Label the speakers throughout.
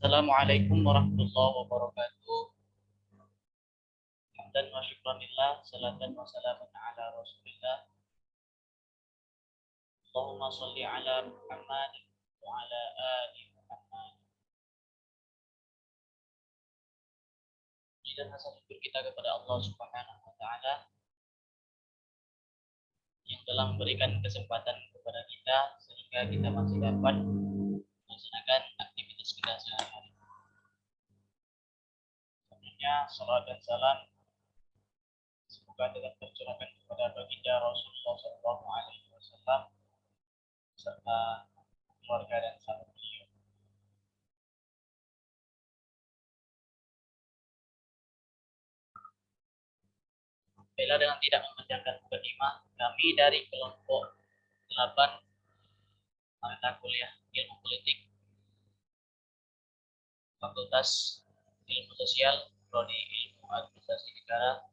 Speaker 1: Assalamualaikum warahmatullahi wabarakatuh. Hamdan wa syukranillah, salatan wa salamun ala rasulillah. Allahumma salli ala Muhammad wa ala ali Muhammad. Dan hasil syukur kita kepada Allah Subhanahu wa taala yang telah memberikan kesempatan kepada kita sehingga kita masih dapat melaksanakan aktivitas kita sehari-hari. Sebelumnya salam dan salam semoga dengan tercurahkan kepada baginda Rasulullah SAW serta keluarga dan sahabat beliau. Baiklah, dengan tidak memanjangkan mukadimah, kami dari kelompok 8 mata kuliah Ilmu Politik Fakultas Ilmu Sosial Prodi Ilmu Administrasi Negara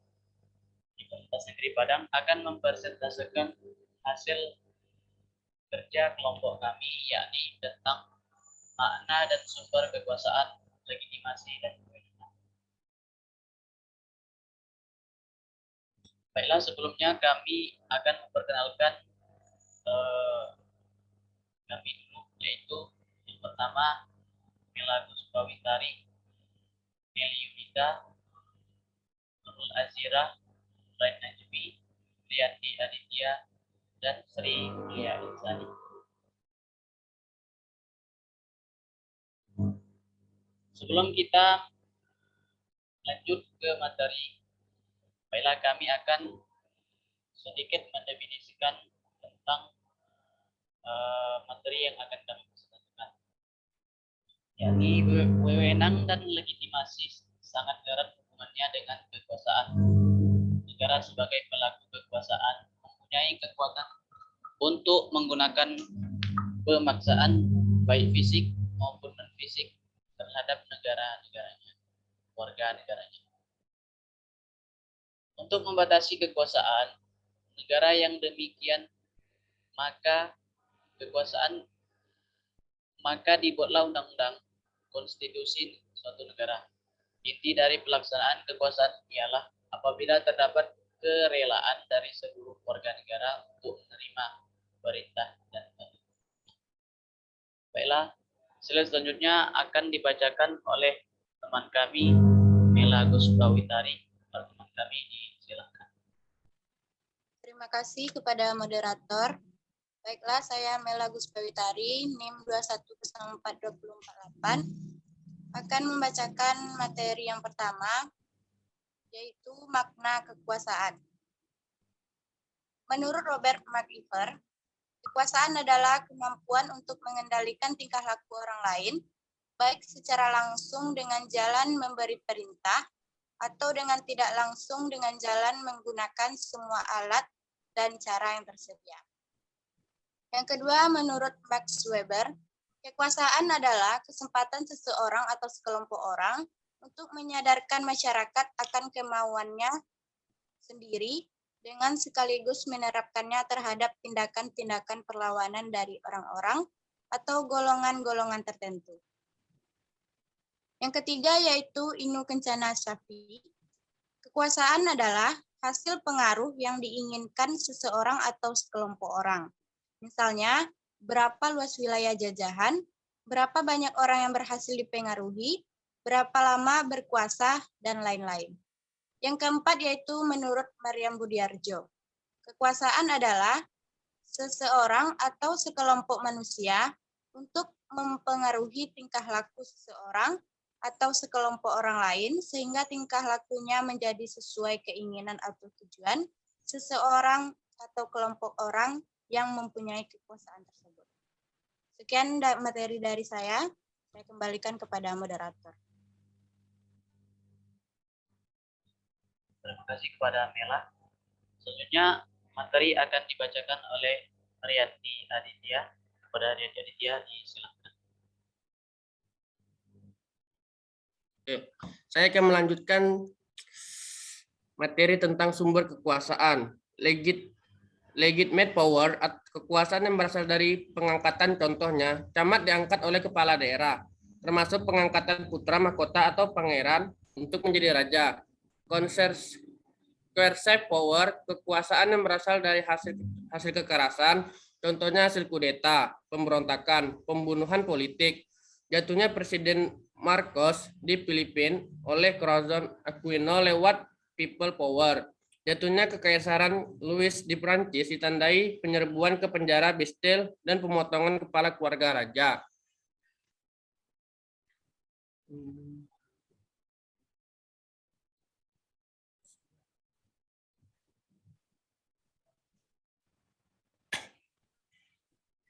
Speaker 1: Universitas Negeri Padang akan mempresentasikan hasil kerja kelompok kami, yakni tentang makna dan sumber kekuasaan, legitimasi dan kewenangan. Baiklah, sebelumnya kami akan memperkenalkan kami dulu, yaitu yang pertama Mela Guspawitari, Nelly Yunita, Nurul Azira, Rain Najmi, Lianti Aditya, dan Sri Mulia Insani. Sebelum kita lanjut ke materi, baiklah kami akan sedikit mendefinisikan tentang materi yang akan kami presentasikan, yakni wewenang dan legitimasi sangat erat hubungannya dengan kekuasaan. Negara sebagai pelaku kekuasaan mempunyai kekuatan untuk menggunakan pemaksaan baik fisik maupun non fisik terhadap negara-negaranya, warga negaranya. Untuk membatasi kekuasaan negara yang demikian, maka dibuatlah undang-undang konstitusi suatu negara. Inti dari pelaksanaan kekuasaan ialah apabila terdapat kerelaan dari seluruh warga negara untuk menerima perintah dan tanggung. Baiklah, selanjutnya akan dibacakan oleh teman kami Mela Guspawitari. Teman kami disilakan.
Speaker 2: Terima kasih kepada moderator. Baiklah, saya Mela Guspawitari, NIM 21042048, akan membacakan materi yang pertama, yaitu makna kekuasaan. Menurut Robert McIver, kekuasaan adalah kemampuan untuk mengendalikan tingkah laku orang lain, baik secara langsung dengan jalan memberi perintah, atau dengan tidak langsung dengan jalan menggunakan semua alat dan cara yang tersedia. Yang kedua, menurut Max Weber, kekuasaan adalah kesempatan seseorang atau sekelompok orang untuk menyadarkan masyarakat akan kemauannya sendiri dengan sekaligus menerapkannya terhadap tindakan-tindakan perlawanan dari orang-orang atau golongan-golongan tertentu. Yang ketiga yaitu Inu Kencana Shafii, kekuasaan adalah hasil pengaruh yang diinginkan seseorang atau sekelompok orang. Misalnya, berapa luas wilayah jajahan, berapa banyak orang yang berhasil dipengaruhi, berapa lama berkuasa, dan lain-lain. Yang keempat yaitu menurut Maryam Budiarjo, kekuasaan adalah seseorang atau sekelompok manusia untuk mempengaruhi tingkah laku seseorang atau sekelompok orang lain sehingga tingkah lakunya menjadi sesuai keinginan atau tujuan seseorang atau kelompok orang yang mempunyai kekuasaan tersebut. Sekian materi dari saya kembalikan kepada moderator.
Speaker 1: Terima kasih kepada Mela. Selanjutnya materi akan dibacakan oleh Rianti Aditya. Kepada Rianti Aditya disilakan.
Speaker 3: Saya akan melanjutkan materi tentang sumber kekuasaan. Legitimate power, kekuasaan yang berasal dari pengangkatan, contohnya, camat diangkat oleh kepala daerah. termasuk pengangkatan putra mahkota atau pangeran untuk menjadi raja. Coercive power, kekuasaan yang berasal dari hasil kekerasan, contohnya hasil kudeta, pemberontakan, pembunuhan politik. Jatuhnya Presiden Marcos di Filipina oleh Corazon Aquino lewat people power. Jatuhnya Kekaisaran Louis di Prancis ditandai penyerbuan ke penjara Bastille dan pemotongan kepala keluarga raja.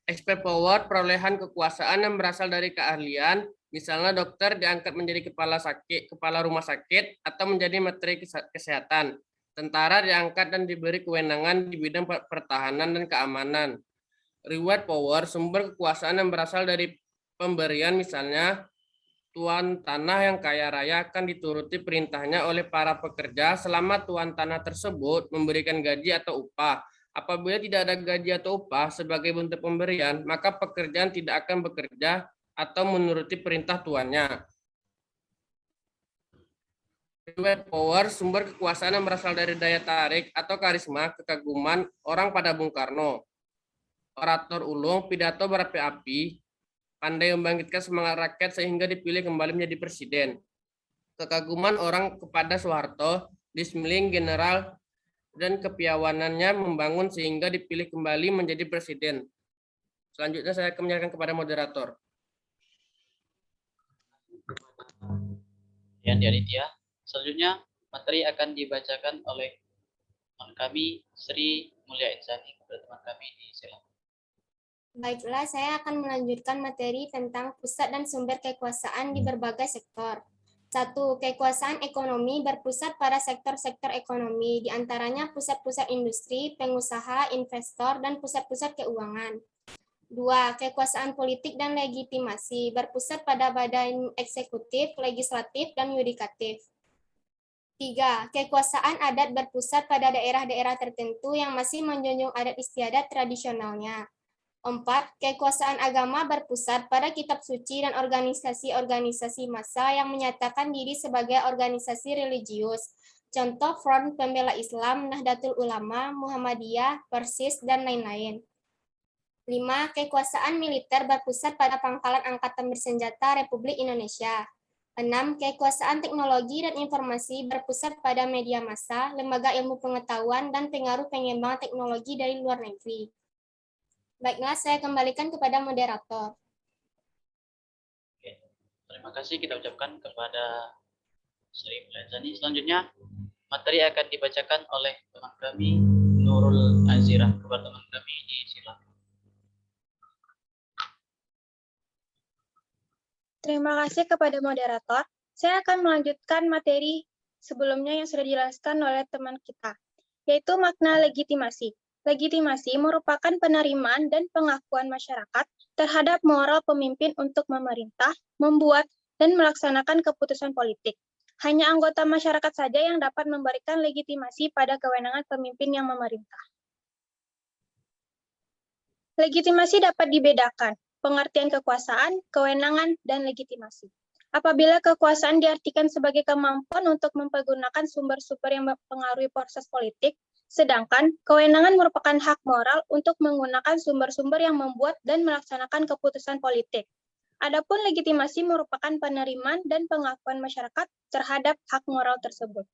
Speaker 3: Expert power, perolehan kekuasaan yang berasal dari keahlian, misalnya dokter diangkat menjadi kepala rumah sakit atau menjadi menteri kesehatan. Tentara diangkat dan diberi kewenangan di bidang pertahanan dan keamanan. Reward power, sumber kekuasaan yang berasal dari pemberian, misalnya tuan tanah yang kaya raya akan dituruti perintahnya oleh para pekerja selama tuan tanah tersebut memberikan gaji atau upah. Apabila tidak ada gaji atau upah sebagai bentuk pemberian, maka pekerjaan tidak akan bekerja atau menuruti perintah tuannya. Reward power, sumber kekuasaan yang berasal dari daya tarik atau karisma, kekaguman orang pada Bung Karno. Orator ulung, pidato berapi-api, pandai membangkitkan semangat rakyat sehingga dipilih kembali menjadi presiden. Kekaguman orang kepada Soeharto, dismiling general dan kepiawanannya membangun sehingga dipilih kembali menjadi presiden. Selanjutnya saya akan menyerahkan kepada moderator.
Speaker 1: Yang Aditya. Selanjutnya materi akan dibacakan oleh teman kami Sri Mulia Insani kepada teman kami di Selang.
Speaker 4: Baiklah, saya akan melanjutkan materi tentang pusat dan sumber kekuasaan di berbagai sektor. 1. Kekuasaan ekonomi berpusat pada sektor-sektor ekonomi, diantaranya pusat-pusat industri, pengusaha, investor, dan pusat-pusat keuangan. 2. Kekuasaan politik dan legitimasi berpusat pada badan eksekutif, legislatif, dan yudikatif. 3. Kekuasaan adat berpusat pada daerah-daerah tertentu yang masih menjunjung adat istiadat tradisionalnya. 4. Kekuasaan agama berpusat pada kitab suci dan organisasi-organisasi massa yang menyatakan diri sebagai organisasi religius. Contoh Front Pembela Islam, Nahdlatul Ulama, Muhammadiyah, Persis, dan lain-lain. 5. Kekuasaan militer berpusat pada Pangkalan Angkatan Bersenjata Republik Indonesia. 6. Kekuasaan teknologi dan informasi berpusat pada media massa, lembaga ilmu pengetahuan, dan pengaruh pengembangan teknologi dari luar negeri. Baiklah, saya kembalikan kepada moderator.
Speaker 1: Oke. Terima kasih kita ucapkan kepada Sri Mulyani. Selanjutnya, materi akan dibacakan oleh teman kami Nurul Azira kepada teman kami di Silang.
Speaker 5: Terima kasih kepada moderator. Saya akan melanjutkan materi sebelumnya yang sudah dijelaskan oleh teman kita, yaitu makna legitimasi. Legitimasi merupakan penerimaan dan pengakuan masyarakat terhadap moral pemimpin untuk memerintah, membuat, dan melaksanakan keputusan politik. Hanya anggota masyarakat saja yang dapat memberikan legitimasi pada kewenangan pemimpin yang memerintah. Legitimasi dapat dibedakan, pengertian kekuasaan, kewenangan, dan legitimasi. Apabila kekuasaan diartikan sebagai kemampuan untuk mempergunakan sumber-sumber yang mempengaruhi proses politik, sedangkan kewenangan merupakan hak moral untuk menggunakan sumber-sumber yang membuat dan melaksanakan keputusan politik. Adapun legitimasi merupakan penerimaan dan pengakuan masyarakat terhadap hak moral tersebut.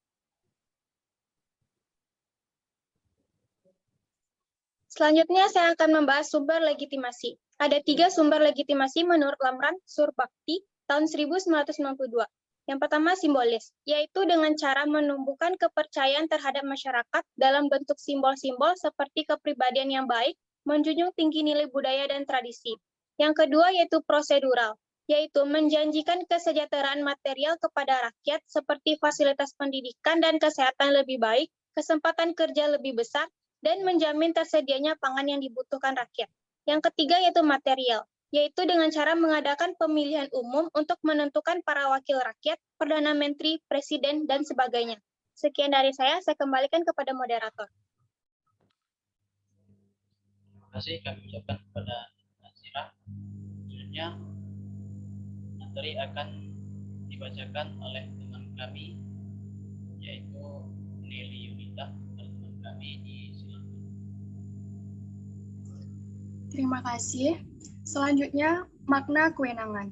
Speaker 5: Selanjutnya saya akan membahas sumber legitimasi. Ada 3 sumber legitimasi menurut Lamran Surbakti tahun 1992. Yang pertama simbolis, yaitu dengan cara menumbuhkan kepercayaan terhadap masyarakat dalam bentuk simbol-simbol seperti kepribadian yang baik, menjunjung tinggi nilai budaya dan tradisi. Yang kedua yaitu prosedural, yaitu menjanjikan kesejahteraan material kepada rakyat seperti fasilitas pendidikan dan kesehatan lebih baik, kesempatan kerja lebih besar, dan menjamin tersedianya pangan yang dibutuhkan rakyat. Yang ketiga yaitu material, yaitu dengan cara mengadakan pemilihan umum untuk menentukan para wakil rakyat, Perdana Menteri, Presiden, dan sebagainya. Sekian dari saya kembalikan kepada moderator.
Speaker 1: Terima kasih kami ucapkan kepada Nazira. Selanjutnya, materi akan dibacakan oleh teman kami, yaitu Nelly Yunita, teman kami di Silangit.
Speaker 6: Terima kasih. Selanjutnya, makna kewenangan.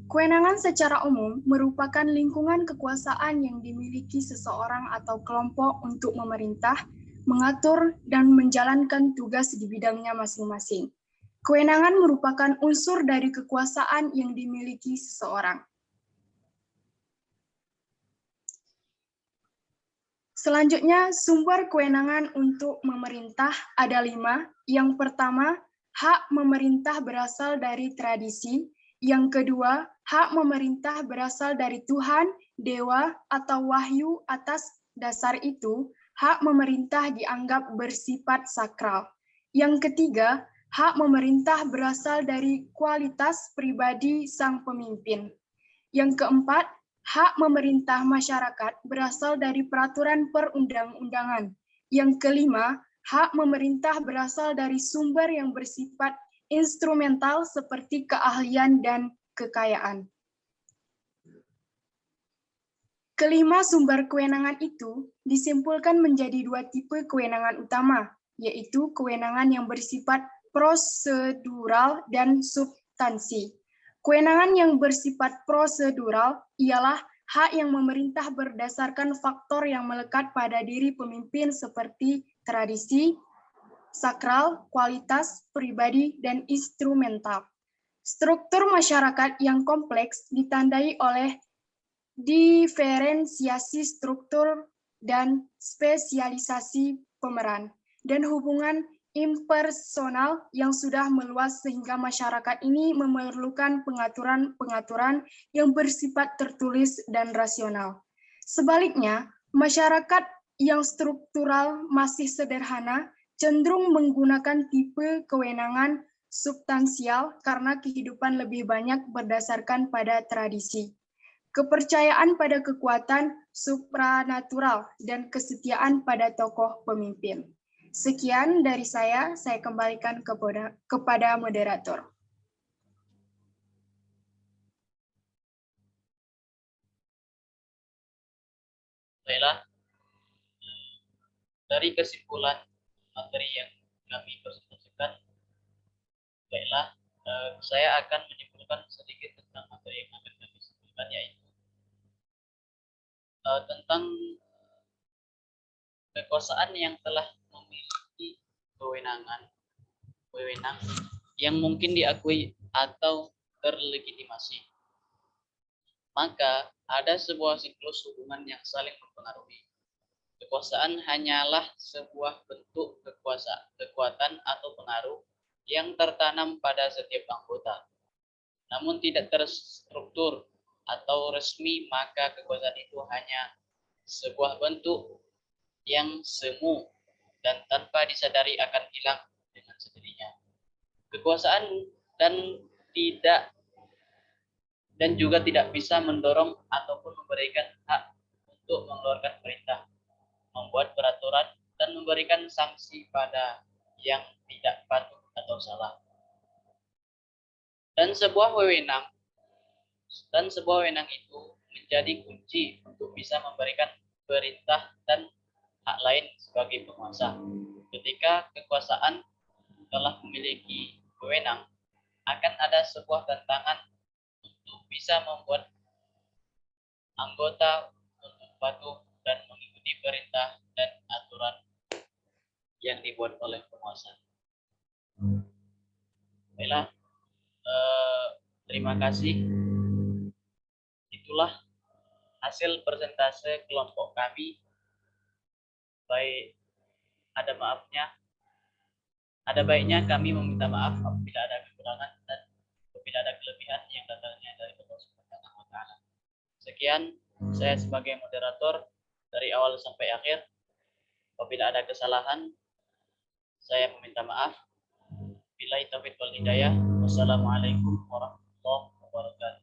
Speaker 6: Kewenangan secara umum merupakan lingkungan kekuasaan yang dimiliki seseorang atau kelompok untuk memerintah, mengatur, dan menjalankan tugas di bidangnya masing-masing. Kewenangan merupakan unsur dari kekuasaan yang dimiliki seseorang. Selanjutnya, sumber kewenangan untuk memerintah ada 5. Yang pertama, hak memerintah berasal dari tradisi. Yang kedua, hak memerintah berasal dari Tuhan, dewa, atau wahyu. Atas dasar itu, hak memerintah dianggap bersifat sakral. Yang ketiga, hak memerintah berasal dari kualitas pribadi sang pemimpin. Yang keempat, hak memerintah masyarakat berasal dari peraturan perundang-undangan. Yang kelima, hak memerintah berasal dari sumber yang bersifat instrumental seperti keahlian dan kekayaan. Kelima sumber kewenangan itu disimpulkan menjadi 2 tipe kewenangan utama, yaitu kewenangan yang bersifat prosedural dan substansi. Kewenangan yang bersifat prosedural ialah hak yang memerintah berdasarkan faktor yang melekat pada diri pemimpin seperti tradisi, sakral, kualitas, pribadi, dan instrumental. Struktur masyarakat yang kompleks ditandai oleh diferensiasi struktur dan spesialisasi pemeran, dan hubungan impersonal yang sudah meluas sehingga masyarakat ini memerlukan pengaturan-pengaturan yang bersifat tertulis dan rasional. Sebaliknya, masyarakat yang struktural masih sederhana cenderung menggunakan tipe kewenangan substansial karena kehidupan lebih banyak berdasarkan pada tradisi, kepercayaan pada kekuatan supranatural, dan kesetiaan pada tokoh pemimpin. Sekian dari saya kembalikan kepada moderator.
Speaker 1: Baiklah, dari kesimpulan materi yang kami presentasikan, baiklah, saya akan menyimpulkan sedikit tentang materi yang akan kami simpulkan, yaitu tentang kekuasaan yang telah memiliki wewenang yang mungkin diakui atau terlegitimasi. Maka ada sebuah siklus hubungan yang saling mempengaruhi. Kekuasaan hanyalah sebuah bentuk kekuatan atau pengaruh yang tertanam pada setiap anggota. Namun tidak terstruktur atau resmi, maka kekuasaan itu hanya sebuah bentuk yang semu dan tanpa disadari akan hilang dengan sendirinya. Kekuasaan dan juga tidak bisa mendorong ataupun memberikan hak untuk mengeluarkan perintah, membuat peraturan, dan memberikan sanksi pada yang tidak patuh atau salah. Dan sebuah wewenang itu menjadi kunci untuk bisa memberikan perintah dan hak lain sebagai penguasa. Ketika kekuasaan telah memiliki wewenang, akan ada sebuah tantangan untuk bisa membuat anggota untuk patuh dan mengikuti perintah dan aturan yang dibuat oleh penguasa. Baiklah, terima kasih. Itulah hasil persentase kelompok kami. Baik, ada baiknya kami meminta maaf apabila ada kekurangan dan apabila ada kelebihan yang datangnya dari Allah Subhanahu wa Ta'ala. Sekian, saya sebagai moderator dari awal sampai akhir. Apabila ada kesalahan, saya meminta maaf. Billahi taufiq wal hidayah. Wassalamualaikum warahmatullahi wabarakatuh.